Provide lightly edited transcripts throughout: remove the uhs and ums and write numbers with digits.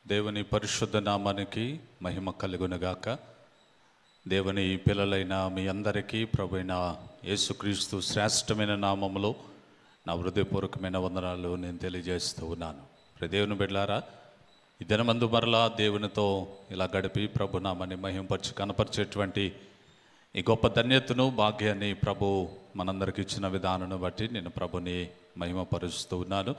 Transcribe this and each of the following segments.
దేవుని పరిశుద్ధ నామానికి మహిమ కలుగునుగాక. దేవుని పిల్లలైన మీ అందరికీ ప్రభువైన యేసుక్రీస్తు శ్రేష్టమైన నామములో నా హృదయపూర్వకమైన వందనాలు నేను తెలియజేస్తూ ఉన్నాను. దేవుని బిడ్డలారా, ఈ దినమందు మరలా దేవునితో ఇలా గడిపి ప్రభు నామాన్ని మహిమపరిచి కనపరిచేటువంటి ఈ గొప్ప ధన్యతను భాగ్యాన్ని ప్రభు మనందరికి ఇచ్చిన విధానాన్ని బట్టి నేను ప్రభుని మహిమపరుస్తూ ఉన్నాను.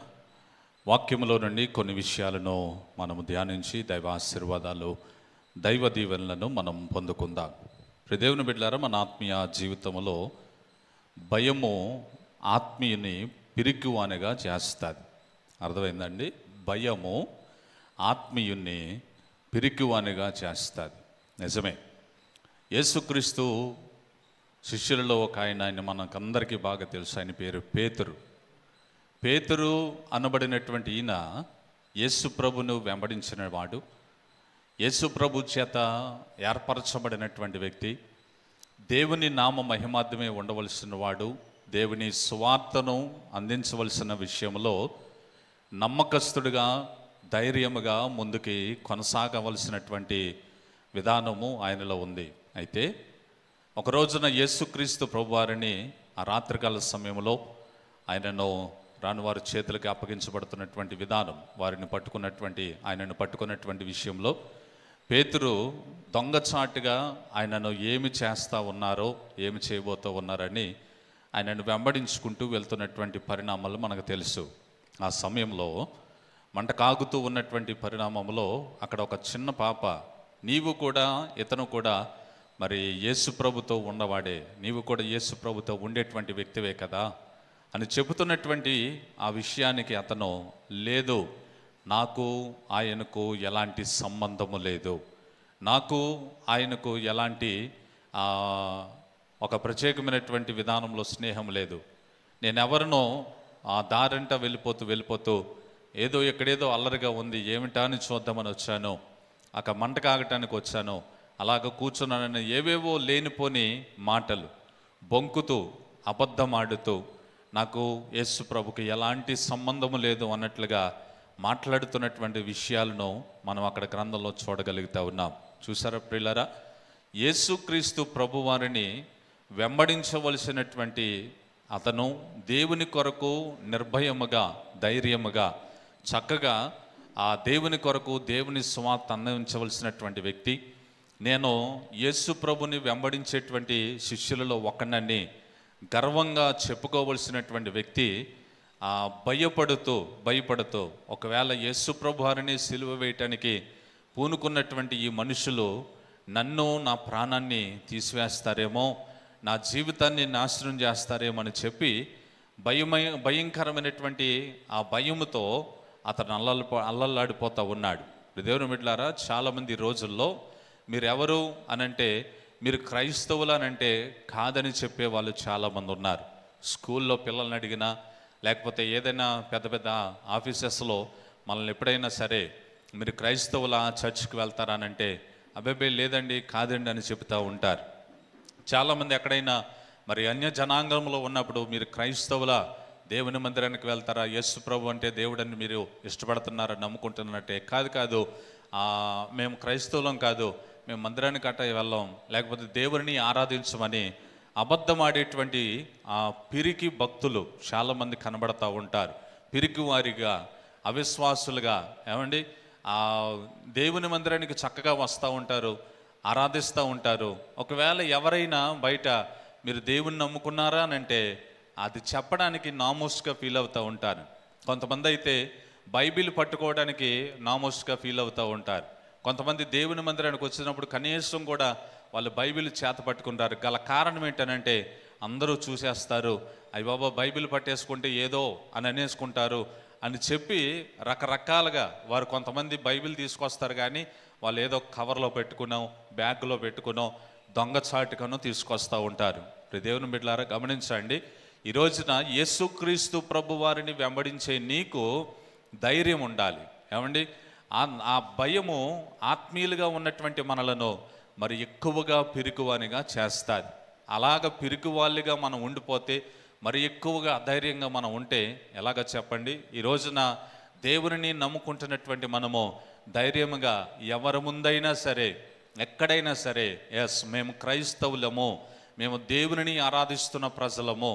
వాక్యములో నుండి కొన్ని విషయాలను మనము ధ్యానించి దైవ ఆశీర్వాదాలు, దైవ దీవెనలను మనం పొందుకుందాం. దేవుని బిడ్డలారా, మన ఆత్మీయ జీవితంలో భయము ఆత్మీయుని పిరికివానిగా చేస్తుంది. అర్థమైందండి? భయము ఆత్మీయుని పిరికివానిగా చేస్తుంది. నిజమే. యేసుక్రీస్తు శిష్యులలో ఒక ఆయన మనకందరికీ బాగా తెలుసు. ఆయన పేరు పేతురు. పేతురు అనబడినటువంటి ఈయన యేసు ప్రభును వెంబడించిన వాడు, యేసు ప్రభు చేత ఏర్పరచబడినటువంటి వ్యక్తి, దేవుని నామ మహిమార్థమే ఉండవలసిన వాడు, దేవుని సువార్తను అందించవలసిన విషయంలో నమ్మకస్తుడిగా ధైర్యముగా ముందుకి కొనసాగవలసినటువంటి విధానము ఆయనలో ఉంది. అయితే ఒక రోజున యేసుక్రీస్తు ప్రభువారిని ఆ రాత్రికాల సమయంలో ఆయనను రానివారి చేతులకి అప్పగించబడుతున్నటువంటి విధానం, ఆయనను పట్టుకున్నటువంటి విషయంలో పేతురు దొంగచాటుగా ఆయనను ఏమి చేస్తూ ఉన్నారో, ఏమి చేయబోతూ ఉన్నారని ఆయనను వెంబడించుకుంటూ వెళ్తున్నటువంటి పరిణామాలు మనకు తెలుసు. ఆ సమయంలో మంట కాగుతూ ఉన్నటువంటి పరిణామంలో అక్కడ ఒక చిన్న పాప, నీవు కూడా ఇతను కూడా మరి యేసు ప్రభుతో ఉన్నవాడే, నీవు కూడా యేసు ప్రభుతో ఉండేటువంటి వ్యక్తివే కదా అని చెబుతున్నటువంటి ఆ విషయానికి అతను, లేదు, నాకు ఆయనకు ఎలాంటి సంబంధము లేదు, నాకు ఆయనకు ఎలాంటి ఒక ప్రత్యేకమైనటువంటి విధానంలో స్నేహం లేదు, నేనెవరినో ఆ దారంట వెళ్ళిపోతూ ఏదో ఎక్కడేదో అల్లరిగా ఉంది, ఏమిటా అని చూద్దామని వచ్చాను, అక్కడ మంట కాగటానికి వచ్చాను, అలాగ కూర్చున్నానని ఏవేవో లేనిపోని మాటలు బొంకుతూ అబద్ధమాడుతూ నాకు యేసు ప్రభుకి ఎలాంటి సంబంధము లేదు అన్నట్లుగా మాట్లాడుతున్నటువంటి విషయాలను మనం అక్కడ గ్రంథంలో చూడగలుగుతూ ఉన్నాం. చూసారా ప్రియులారా? యేసుక్రీస్తు ప్రభువారిని వెంబడించవలసినటువంటి అతను దేవుని కొరకు నిర్భయముగా, ధైర్యముగా, చక్కగా ఆ దేవుని కొరకు దేవుని సువార్త అందించవలసినటువంటి వ్యక్తి. నేను యేసు ప్రభుని వెంబడించేటువంటి శిష్యులలో ఒకనని గర్వంగా చెప్పుకోవలసినటువంటి వ్యక్తి భయపడుతూ ఒకవేళ యేసు ప్రభు వారిని సిలువ వేయటానికి పూనుకున్నటువంటి ఈ మనుషులు నన్ను, నా ప్రాణాన్ని తీసివేస్తారేమో, నా జీవితాన్ని నాశనం చేస్తారేమో అని చెప్పి భయంకరమైనటువంటి ఆ భయముతో అతను అల్లల్లాడిపోతూ ఉన్నాడు. దేవుని బిడ్డలారా, చాలామంది రోజుల్లో మీరెవరు అనంటే, మీరు క్రైస్తవులు అనంటే కాదని చెప్పే వాళ్ళు చాలామంది ఉన్నారు. స్కూల్లో పిల్లల్ని అడిగినా, లేకపోతే ఏదైనా పెద్ద పెద్ద ఆఫీసెస్లో మనల్ని ఎప్పుడైనా సరే మీరు క్రైస్తవుల చర్చ్కి వెళ్తారానంటే అబ్బాయి లేదండి, కాదండి అని చెబుతూ ఉంటారు. చాలామంది ఎక్కడైనా మరి అన్య జనాంగంలో ఉన్నప్పుడు మీరు క్రైస్తవుల దేవుని మందిరానికి వెళ్తారా, యేసు ప్రభు అంటే దేవుడని మీరు ఇష్టపడుతున్నారని నమ్ముకుంటున్నట్టే, కాదు మేము క్రైస్తవులం కాదు, మేము మందిరానికి అట్ట వెళ్ళాం, లేకపోతే దేవుని ఆరాధించమని అబద్ధమాడేటువంటి ఆ పిరికి భక్తులు చాలామంది కనబడతా ఉంటారు. పిరికి వారిగా, అవిశ్వాసులుగా, ఏమండి, ఆ దేవుని మందిరానికి చక్కగా వస్తూ ఉంటారు, ఆరాధిస్తూ ఉంటారు. ఒకవేళ ఎవరైనా బయట మీరు దేవుని నమ్ముకున్నారా అని అంటే అది చెప్పడానికి నామోస్గా ఫీల్ అవుతూ ఉంటారు. కొంతమంది అయితే బైబిల్ పట్టుకోవడానికి నామోస్గా ఫీల్ అవుతూ ఉంటారు. కొంతమంది దేవుని మందిరానికి వచ్చినప్పుడు కనీసం కూడా వాళ్ళు బైబిల్ చేత పట్టుకుంటారు. గల కారణం ఏంటనంటే అందరూ చూసేస్తారు, అయ్య బాబా బైబిల్ పట్టేసుకుంటే ఏదో అని అనేసుకుంటారు అని చెప్పి రకరకాలుగా వారు కొంతమంది బైబిల్ తీసుకొస్తారు, కానీ వాళ్ళు ఏదో కవర్లో పెట్టుకునో, బ్యాగ్లో పెట్టుకునో, దొంగచాటుగానో తీసుకొస్తూ ఉంటారు. దేవుని బిడ్డలారా, గమనించండి, ఈ రోజున యేసుక్రీస్తు ప్రభు వారిని వెంబడించే నీకు ధైర్యం ఉండాలి. ఏమండి, ఆ భయము ఆత్మీయులుగా ఉన్నటువంటి మనలను మరి ఎక్కువగా పిరికివానిగా చేస్తుంది. అలాగ పిరికివాళ్ళుగా మనం ఉండిపోతే, మరి ఎక్కువగా అధైర్యంగా మనం ఉంటే ఎలాగ చెప్పండి? ఈ రోజున దేవుని నమ్ముకుంటున్నటువంటి మనము ధైర్యముగా ఎవరి ముందైనా సరే, ఎక్కడైనా సరే, ఎస్ మేము క్రైస్తవులము, మేము దేవుని ఆరాధిస్తున్న ప్రజలము,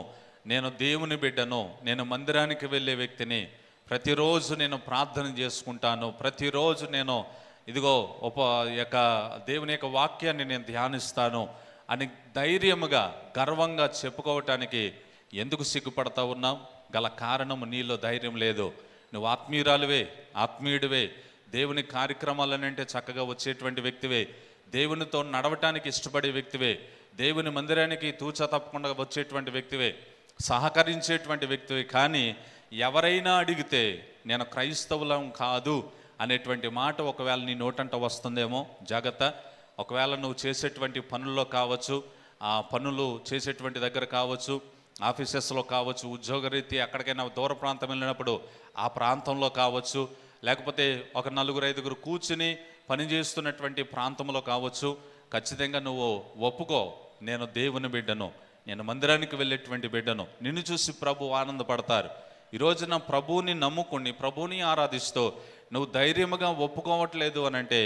నేను దేవుని బిడ్డను, నేను మందిరానికి వెళ్ళే వ్యక్తిని, ప్రతిరోజు నేను ప్రార్థన చేసుకుంటాను, ప్రతిరోజు నేను ఇదిగో యొక్క దేవుని యొక్క వాక్యాన్ని నేను ధ్యానిస్తాను అని ధైర్యముగా గర్వంగా చెప్పుకోవటానికి ఎందుకు సిగ్గుపడతా ఉన్నాం? గల కారణము నీలో ధైర్యం లేదు. నువ్వు ఆత్మీయురాలువే, ఆత్మీయుడివే, దేవుని కార్యక్రమాలనంటే చక్కగా వచ్చేటువంటి వ్యక్తివే, దేవునితో నడవటానికి ఇష్టపడే వ్యక్తివే, దేవుని మందిరానికి తూచా తప్పకుండా వచ్చేటువంటి వ్యక్తివే, సహకరించేటువంటి వ్యక్తివే. కానీ ఎవరైనా అడిగితే నేను క్రైస్తవులం కాదు అనేటువంటి మాట ఒకవేళ నీ నోటంట వస్తుందేమో జాగ్రత్త. ఒకవేళ నువ్వు చేసేటువంటి పనుల్లో కావచ్చు, ఆ పనులు చేసేటువంటి దగ్గర కావచ్చు, ఆఫీసెస్లో కావచ్చు, ఉద్యోగరీత్యా ఎక్కడికైనా దూర ప్రాంతం వెళ్ళినప్పుడు ఆ ప్రాంతంలో కావచ్చు, లేకపోతే ఒక 4-5 కూర్చుని పనిచేస్తున్నటువంటి ప్రాంతంలో కావచ్చు, ఖచ్చితంగా నువ్వు ఒప్పుకో, నేను దేవుని బిడ్డను, నేను మందిరానికి వెళ్ళేటువంటి బిడ్డను. నిన్ను చూసి ప్రభు ఆనందపడతారు. ఈరోజున ప్రభువుని నమ్ముకుని ప్రభువుని ఆరాధిస్తూ నువ్వు ధైర్యముగా ఒప్పుకోవట్లేదు అని అంటే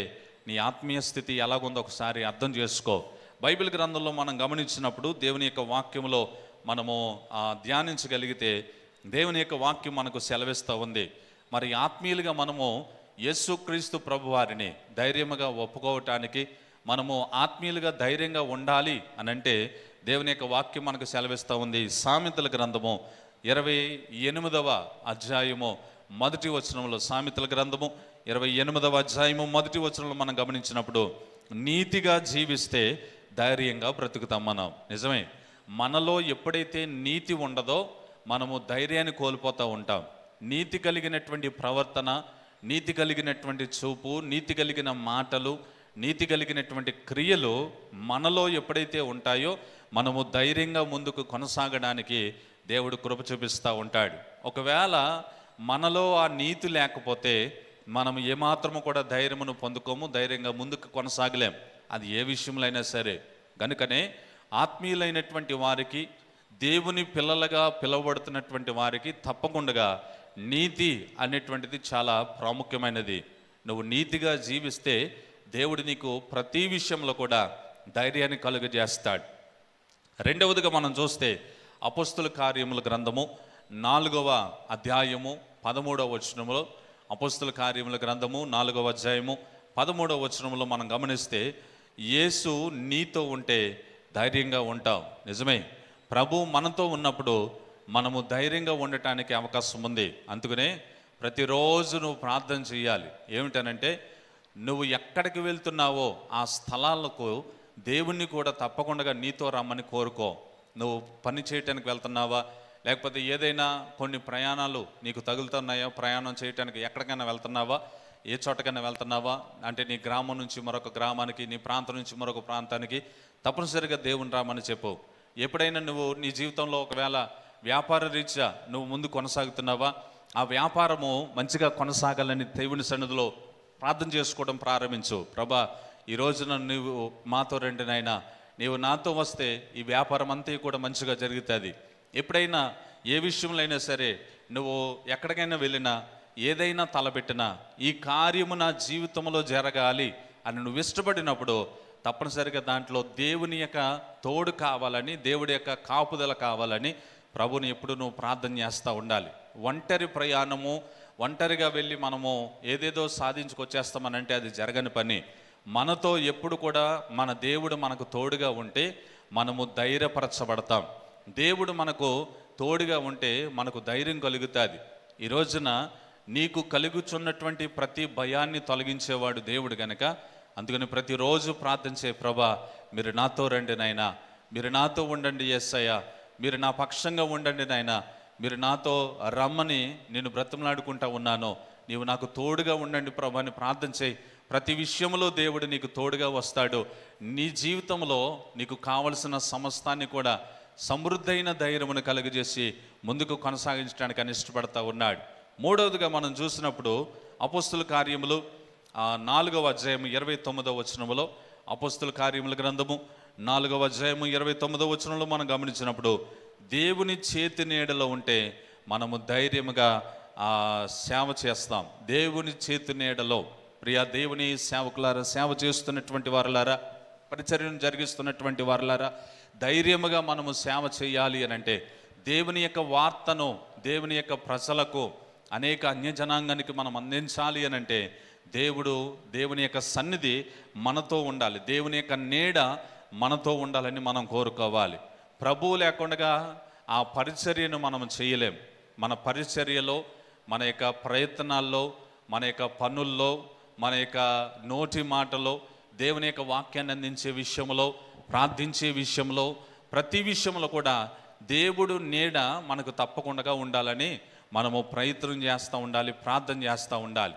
నీ ఆత్మీయ స్థితి ఎలాగుందో ఒకసారి అర్థం చేసుకో. బైబిల్ గ్రంథంలో మనం గమనించినప్పుడు దేవుని యొక్క వాక్యంలో మనము ధ్యానించగలిగితే దేవుని యొక్క వాక్యం మనకు సెలవిస్తూ ఉంది. మరి ఆత్మీయులుగా మనము యేసుక్రీస్తు ప్రభు వారిని ధైర్యముగా ఒప్పుకోవటానికి, మనము ఆత్మీయులుగా ధైర్యంగా ఉండాలి అని అంటే దేవుని యొక్క వాక్యం మనకు సెలవిస్తూ ఉంది. సామెతల గ్రంథము 28వ అధ్యాయము 1వ వచనంలో, సామెతల గ్రంథము 28వ అధ్యాయము 1వ వచనంలో మనం గమనించినప్పుడు, నీతిగా జీవిస్తే ధైర్యంగా బ్రతుకుతాం మనం. నిజమే, మనలో ఎప్పుడైతే నీతి ఉండదో మనము ధైర్యాన్ని కోల్పోతూ ఉంటాం. నీతి కలిగినటువంటి ప్రవర్తన, నీతి కలిగినటువంటి చూపు, నీతి కలిగిన మాటలు, నీతి కలిగినటువంటి క్రియలు మనలో ఎప్పుడైతే ఉంటాయో మనము ధైర్యంగా ముందుకు కొనసాగడానికి దేవుడు కృప చూపిస్తూ ఉంటాడు. ఒకవేళ మనలో ఆ నీతి లేకపోతే మనం ఏమాత్రము కూడా ధైర్యమును పొందుకోము, ధైర్యంగా ముందుకు కొనసాగలేం, అది ఏ విషయంలో అయినా సరే. కనుకనే ఆత్మీయులైనటువంటి వారికి, దేవుని పిల్లలుగా పిలువబడుతున్నటువంటి వారికి తప్పకుండా నీతి అనేటువంటిది చాలా ప్రాముఖ్యమైనది. నువ్వు నీతిగా జీవిస్తే దేవుడు నీకు ప్రతి విషయంలో కూడా ధైర్యాన్ని కలుగజేస్తాడు. రెండవదిగా మనం చూస్తే అపోస్తుల కార్యముల గ్రంథము 4వ అధ్యాయము 13వ వచనములో, అపోస్తుల కార్యముల గ్రంథము 4వ అధ్యాయము 13వ వచనంలో మనం గమనిస్తే, యేసు నీతో ఉంటే ధైర్యంగా ఉంటావు. నిజమే, ప్రభు మనతో ఉన్నప్పుడు మనము ధైర్యంగా ఉండటానికి అవకాశం ఉంది. అందుకనే ప్రతిరోజు నువ్వు ప్రార్థన చేయాలి. ఏమిటనంటే, నువ్వు ఎక్కడికి వెళ్తున్నావో ఆ స్థలాలకు దేవుణ్ణి కూడా తప్పకుండా నీతో రమ్మని కోరుకో. నువ్వు పని చేయటానికి వెళ్తున్నావా, లేకపోతే ఏదైనా కొన్ని ప్రయాణాలు నీకు తగులుతున్నాయో, ప్రయాణం చేయటానికి ఎక్కడికైనా వెళ్తున్నావా, ఏ చోటకైనా వెళ్తున్నావా అంటే నీ గ్రామం నుంచి మరొక గ్రామానికి, నీ ప్రాంతం నుంచి మరొక ప్రాంతానికి తప్పనిసరిగా దేవుని రామని చెప్పు. ఎప్పుడైనా నువ్వు నీ జీవితంలో ఒకవేళ వ్యాపార రీత్యా నువ్వు ముందు కొనసాగుతున్నావా, ఆ వ్యాపారము మంచిగా కొనసాగాలని దేవుని సన్నిధిలో ప్రార్థన చేసుకోవడం ప్రారంభించు. ప్రభా, ఈ రోజున నువ్వు మాతో రండి నాయనా, నీవు నాతో వస్తే ఈ వ్యాపారం అంతా కూడా మంచిగా జరుగుతుంది. ఎప్పుడైనా ఏ విషయంలో అయినా సరే నువ్వు ఎక్కడికైనా వెళ్ళినా, ఏదైనా తలపెట్టినా, ఈ కార్యము నా జీవితంలో జరగాలి అని నువ్వు ఇష్టపడినప్పుడు తప్పనిసరిగా దాంట్లో దేవుని యొక్క తోడు కావాలని, దేవుడి యొక్క కాపుదల కావాలని ప్రభుని ఎప్పుడు నువ్వు ప్రార్థన చేస్తూ ఉండాలి. ఒంటరి ప్రయాణము, ఒంటరిగా వెళ్ళి మనము ఏదేదో సాధించుకొచ్చేస్తామనంటే అది జరగని పని. మనతో ఎప్పుడు కూడా మన దేవుడు మనకు తోడుగా ఉంటే మనము ధైర్యపరచబడతాం. దేవుడు మనకు తోడుగా ఉంటే మనకు ధైర్యం కలుగుతుంది. ఈ రోజున నీకు కలుగుచున్నటువంటి ప్రతి భయాన్ని తొలగించేవాడు దేవుడు గనక, అందుకని ప్రతిరోజు ప్రార్థించే, ప్రభా మీరు నాతో రండి నాయనా, మీరు నాతో ఉండండి యేసయ్యా, మీరు నా పక్షంగా ఉండండి నాయనా, మీరు నాతో రమ్మని నేను బ్రతిమలాడుకుంటా ఉన్నాను, నీవు నాకు తోడుగా ఉండండి ప్రభా అని ప్రార్థన చేయి. ప్రతి విషయంలో దేవుడు నీకు తోడుగా వస్తాడు. నీ జీవితంలో నీకు కావలసిన సమస్తాన్ని కూడా సమృద్ధైన ధైర్యమును కలుగజేసి ముందుకు కొనసాగించడానికి అని ఇష్టపడతా ఉన్నాడు. మూడవదిగా మనం చూసినప్పుడు అపోస్తుల కార్యములు 4వ అధ్యాయము 29వ వచనములో, అపోస్తుల కార్యముల గ్రంథము 4వ అధ్యాయము 29వ వచనంలో మనం గమనించినప్పుడు, దేవుని చేతి నీడలో ఉంటే మనము ధైర్యముగా సేవ చేస్తాం. దేవుని చేతి నీడలో ప్రియా దేవుని సేవకులారా, సేవ చేస్తున్నటువంటి వారులారా, పరిచర్యను జరిగిస్తున్నటువంటి వారులారా, ధైర్యముగా మనము సేవ చేయాలి అని అంటే, దేవుని యొక్క వార్తను దేవుని యొక్క ప్రజలకు, అనేక అన్యజనాంగానికి మనం అందించాలి అని అంటే, దేవుని యొక్క సన్నిధి మనతో ఉండాలి, దేవుని యొక్క నీడ మనతో ఉండాలని మనం కోరుకోవాలి. ప్రభువు లేకుండా ఆ పరిచర్యను మనం చేయలేం. మన పరిచర్యలో, మన యొక్క ప్రయత్నాల్లో, మన యొక్క పనుల్లో, మన యొక్క నోటి మాటలో, దేవుని యొక్క వాక్యాన్ని అందించే విషయంలో, ప్రార్థించే విషయంలో, ప్రతి విషయంలో కూడా దేవుడు నీడ మనకు తప్పకుండా ఉండాలని మనము ప్రయత్నం చేస్తూ ఉండాలి, ప్రార్థన చేస్తూ ఉండాలి.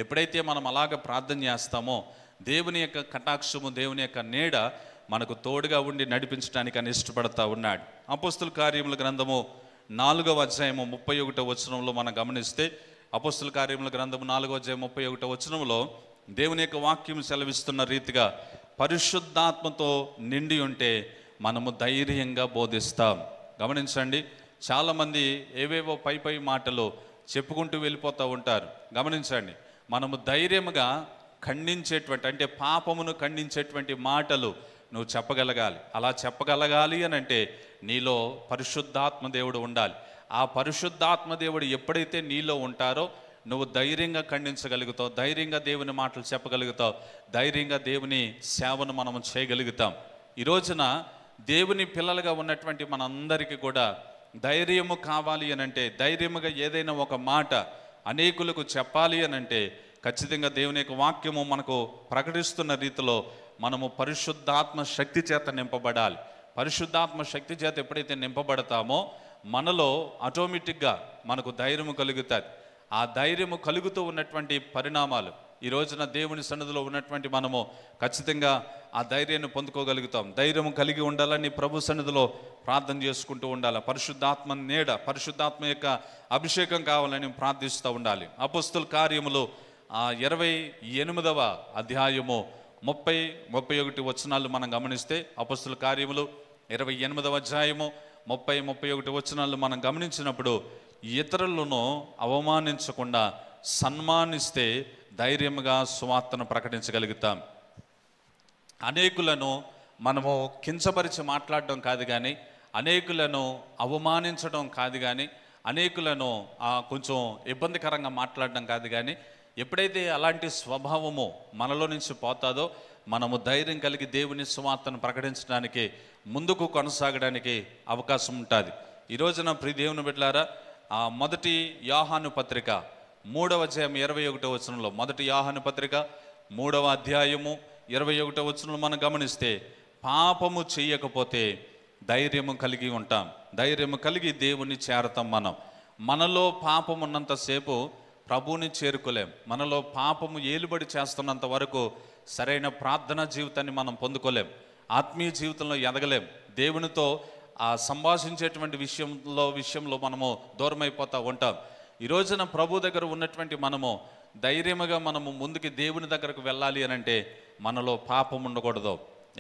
ఎప్పుడైతే మనం అలాగ ప్రార్థన చేస్తామో దేవుని యొక్క కటాక్షము, దేవుని యొక్క నీడ మనకు తోడుగా ఉండి నడిపించడానికి అని ఇష్టపడతా ఉన్నాడు. అపోస్తుల కార్యముల గ్రంథము 4వ అధ్యాయము 31వ వచనంలో మనం గమనిస్తే, అపోస్తుల కార్యముల గ్రంథము 4వ అధ్యాయం 31వ వచనంలో దేవుని యొక్క వాక్యం సెలవిస్తున్న రీతిగా, పరిశుద్ధాత్మతో నిండి ఉంటే మనము ధైర్యంగా బోధిస్తాం. గమనించండి, చాలామంది ఏవేవో పై మాటలు చెప్పుకుంటూ వెళ్ళిపోతూ ఉంటారు. గమనించండి, మనము ధైర్యముగా ఖండించేటువంటి, అంటే పాపమును ఖండించేటువంటి మాటలు నువ్వు చెప్పగలగాలి. అలా చెప్పగలగాలి అని అంటే నీలో పరిశుద్ధాత్మ దేవుడు ఉండాలి. ఆ పరిశుద్ధాత్మ దేవుడు ఎప్పుడైతే నీలో ఉంటారో నువ్వు ధైర్యంగా ఖండించగలుగుతావు, ధైర్యంగా దేవుని మాటలు చెప్పగలుగుతావు, ధైర్యంగా దేవుని సేవను మనం చేయగలుగుతాం. ఈ రోజున దేవుని పిల్లలుగా ఉన్నటువంటి మనందరికీ కూడా ధైర్యము కావాలి అని అంటే, ధైర్యముగా ఏదైనా ఒక మాట అనేకులకు చెప్పాలి అని అంటే, ఖచ్చితంగా దేవుని యొక్క వాక్యము మనకు ప్రకటిస్తున్న రీతిలో మనము పరిశుద్ధాత్మ శక్తి చేత నింపబడాలి. పరిశుద్ధాత్మ శక్తి చేత ఎప్పుడైతే నింపబడతామో మనలో ఆటోమేటిక్గా మనకు ధైర్యము కలుగుతుంది. ఆ ధైర్యము కలుగుతూ ఉన్నటువంటి పరిణామాలు ఈ రోజున దేవుని సన్నిధిలో ఉన్నటువంటి మనము ఖచ్చితంగా ఆ ధైర్యాన్ని పొందుకోగలుగుతాం. ధైర్యము కలిగి ఉండాలని ప్రభు సన్నిధిలో ప్రార్థన చేసుకుంటూ ఉండాలి. పరిశుద్ధాత్మ నీడ, పరిశుద్ధాత్మ యొక్క అభిషేకం కావాలని ప్రార్థిస్తూ ఉండాలి. అపోస్తుల కార్యములు 28వ అధ్యాయము 30-31 వచనాలు మనం గమనిస్తే, అపోస్తుల కార్యములు 28వ అధ్యాయము 30-31 వచనాలు మనం గమనించినప్పుడు, ఇతరులను అవమానించకుండా సన్మానిస్తే ధైర్యంగా సువార్తను ప్రకటించగలుగుతాం. అనేకులను మనము కించపరిచి మాట్లాడడం కాదు కానీ, అనేకులను అవమానించడం కాదు కానీ, అనేకులను కొంచెం ఇబ్బందికరంగా మాట్లాడడం కాదు కానీ, ఎప్పుడైతే అలాంటి స్వభావము మనలో నుంచి పోతాదో మనము ధైర్యం కలిగి దేవుని సువార్తను ప్రకటించడానికి, ముందుకు కొనసాగడానికి అవకాశం ఉంటుంది. ఈ రోజున ప్రియ దేవుని బిడ్డలారా, మొదటి యోహాను పత్రిక 3వ అధ్యాయం 21వ వచనంలో, మొదటి యోహాను పత్రిక 3వ అధ్యాయము 21వ వచనంలో మనం గమనిస్తే, పాపము చేయకపోతే ధైర్యము కలిగి ఉంటాం, ధైర్యము కలిగి దేవుని చేరతాం. మనలో పాపం ఉన్నంతసేపు ప్రభువుని చేరుకోలేం. మనలో పాపము ఏలుబడి చేస్తున్నంత వరకు సరైన ప్రార్థనా జీవితాన్ని మనం పొందుకోలేం, ఆత్మీయ జీవితంలో ఎదగలేం, దేవునితో సంభాషించేటువంటి విషయంలో మనము దూరమైపోతూ ఉంటాం. ఈ రోజున ప్రభు దగ్గర ఉన్నటువంటి మనము ధైర్యముగా మనము ముందుకి దేవుని దగ్గరకు వెళ్ళాలి అని అంటే మనలో పాపం ఉండకూడదు.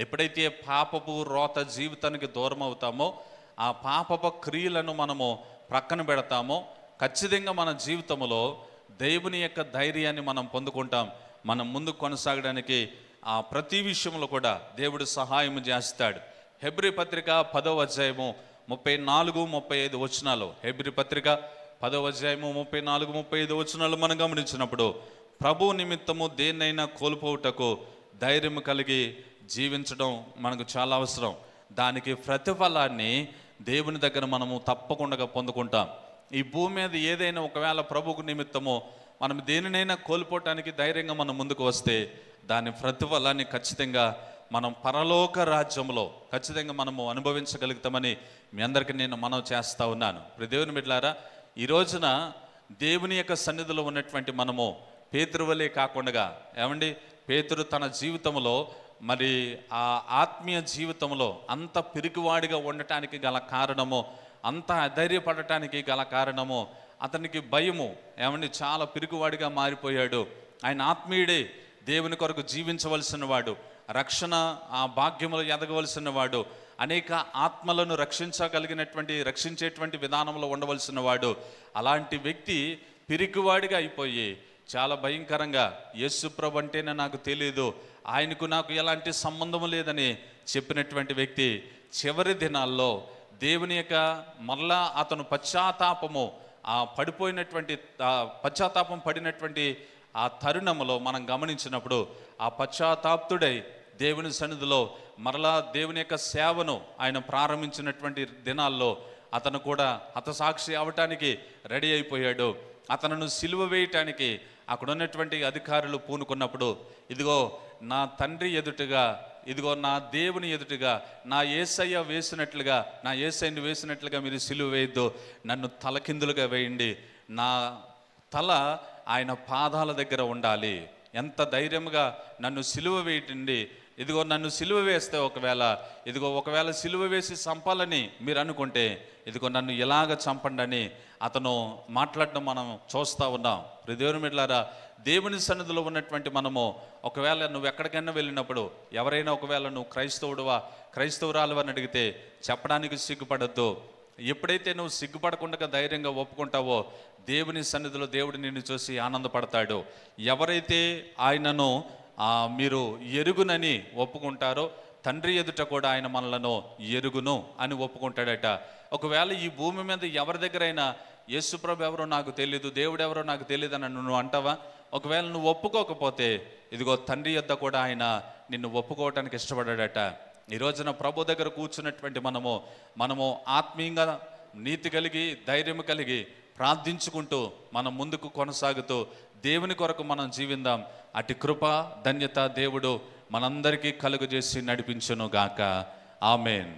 ఎప్పుడైతే పాపపు రోత జీవితానికి దూరం అవుతామో, ఆ పాపపు క్రియలను మనము ప్రక్కన పెడతామో, ఖచ్చితంగా మన జీవితంలో దేవుని యొక్క ధైర్యాన్ని మనం పొందుకుంటాం. మనం ముందుకు కొనసాగడానికి ప్రతి విషయంలో కూడా దేవుడు సహాయం చేస్తాడు. హెబ్రీ పత్రిక 10వ అధ్యాయము 34-35 వచనాలు, హెబ్రీ పత్రిక 10వ అధ్యాయము 34-35 వచనాలు మనం గమనించినప్పుడు, ప్రభు నిమిత్తము దేన్నైనా కోల్పోవుటకు ధైర్యం కలిగి జీవించడం మనకు చాలా అవసరం. దానికి ప్రతిఫలాన్ని దేవుని దగ్గర మనము తప్పకుండా పొందుకుంటాం. ఈ భూమి మీద ఏదైనా ఒకవేళ ప్రభుకు నిమిత్తమో మనం దేనినైనా కోల్పోవటానికి ధైర్యంగా మనం ముందుకు వస్తే దాని ప్రతిఫలాన్ని ఖచ్చితంగా మనం పరలోక రాజ్యంలో ఖచ్చితంగా మనము అనుభవించగలుగుతామని మీ అందరికీ నేను మనవి చేస్తూ ఉన్నాను. దేవుని బిడ్డలారా, ఈ రోజున దేవుని యొక్క సన్నిధిలో ఉన్నటువంటి మనము పేతురు వలె కాకుండా, ఏమండి, పేతురు తన జీవితంలో మరి ఆ ఆత్మీయ జీవితంలో అంత పిరికివాడిగా ఉండటానికి గల కారణము, అంత అధైర్యపడటానికి గల కారణము అతనికి భయము. ఏమండి, చాలా పిరికివాడిగా మారిపోయాడు. ఆయన ఆత్మీయుడే, దేవుని కొరకు జీవించవలసిన వాడు, రక్షణ భాగ్యములు ఎదగవలసిన వాడు, అనేక ఆత్మలను రక్షించేటువంటి విధానంలో ఉండవలసిన వాడు. అలాంటి వ్యక్తి పిరికివాడిగా అయిపోయి చాలా భయంకరంగా యేసుప్రభు అంటేనే నాకు తెలియదు, ఆయనకు నాకు ఎలాంటి సంబంధం లేదని చెప్పినటువంటి వ్యక్తి చివరి దినాల్లో దేవుని యొక్క మళ్ళా అతను పశ్చాత్తాపము ఆ పడిపోయినటువంటి పశ్చాత్తాపం పడినటువంటి ఆ తరుణములో మనం గమనించినప్పుడు ఆ పశ్చాత్తాప్తుడై దేవుని సన్నిధిలో మరలా దేవుని యొక్క సేవను ఆయన ప్రారంభించినటువంటి దినాల్లో అతను కూడా హతసాక్షి అవటానికి రెడీ అయిపోయాడు. అతను సిలువ వేయటానికి అక్కడ ఉన్నటువంటి అధికారులు పూనుకున్నప్పుడు, ఇదిగో నా తండ్రి ఎదుటగా, ఇదిగో నా దేవుని ఎదుటగా నా యేసయ్య వేసినట్లుగా, నా యేసయ్యని వేసినట్లుగా మీరు సిలువ వేయద్దు, నన్ను తలకిందులుగా వేయండి, నా తల ఆయన పాదాల దగ్గర ఉండాలి. ఎంత ధైర్యంగా నన్ను సిలువ వేయండి, ఇదిగో నన్ను సిలువ వేస్తే ఒకవేళ సిలువ వేసి చంపాలని మీరు అనుకుంటే ఇదిగో నన్ను ఎలాగ చంపండి అని అతను మాట్లాడడం మనం చూస్తూ ఉన్నాం. దేవుని బిడ్డలారా, దేవుని సన్నిధిలో ఉన్నటువంటి మనము ఒకవేళ నువ్వు ఎక్కడికైనా వెళ్ళినప్పుడు ఎవరైనా ఒకవేళ నువ్వు క్రైస్తవురాలు అని అడిగితే చెప్పడానికి సిగ్గుపడద్దు. ఎప్పుడైతే నువ్వు సిగ్గుపడకుండా ధైర్యంగా ఒప్పుకుంటావో దేవుని సన్నిధిలో దేవుడు నిన్ను చూసి ఆనందపడతాడు. ఎవరైతే ఆయనను మీరు ఎరుగునని ఒప్పుకుంటారో తండ్రి ఎదుట కూడా ఆయన మనలను ఎరుగును అని ఒప్పుకుంటాడట. ఒకవేళ ఈ భూమి మీద ఎవరి దగ్గరైనా యేసుప్రభు ఎవరో నాకు తెలియదు, దేవుడు ఎవరో నాకు తెలియదు అని నువ్వు అంటావా? ఒకవేళ నువ్వు ఒప్పుకోకపోతే ఇదిగో తండ్రి యొద్ద కూడా ఆయన నిన్ను ఒప్పుకోవటానికి ఇష్టపడాడట. ఈ రోజున ప్రభు దగ్గర కూర్చున్నటువంటి మనము ఆత్మీయంగా నీతి కలిగి ధైర్యం కలిగి ప్రార్థించుకుంటూ మనం ముందుకు కొనసాగుతూ దేవుని కొరకు మనం జీవిందాం. అటు కృప ధన్యత దేవుడు మనందరికీ కలుగజేసి నడిపించును గాక. ఆమేన్.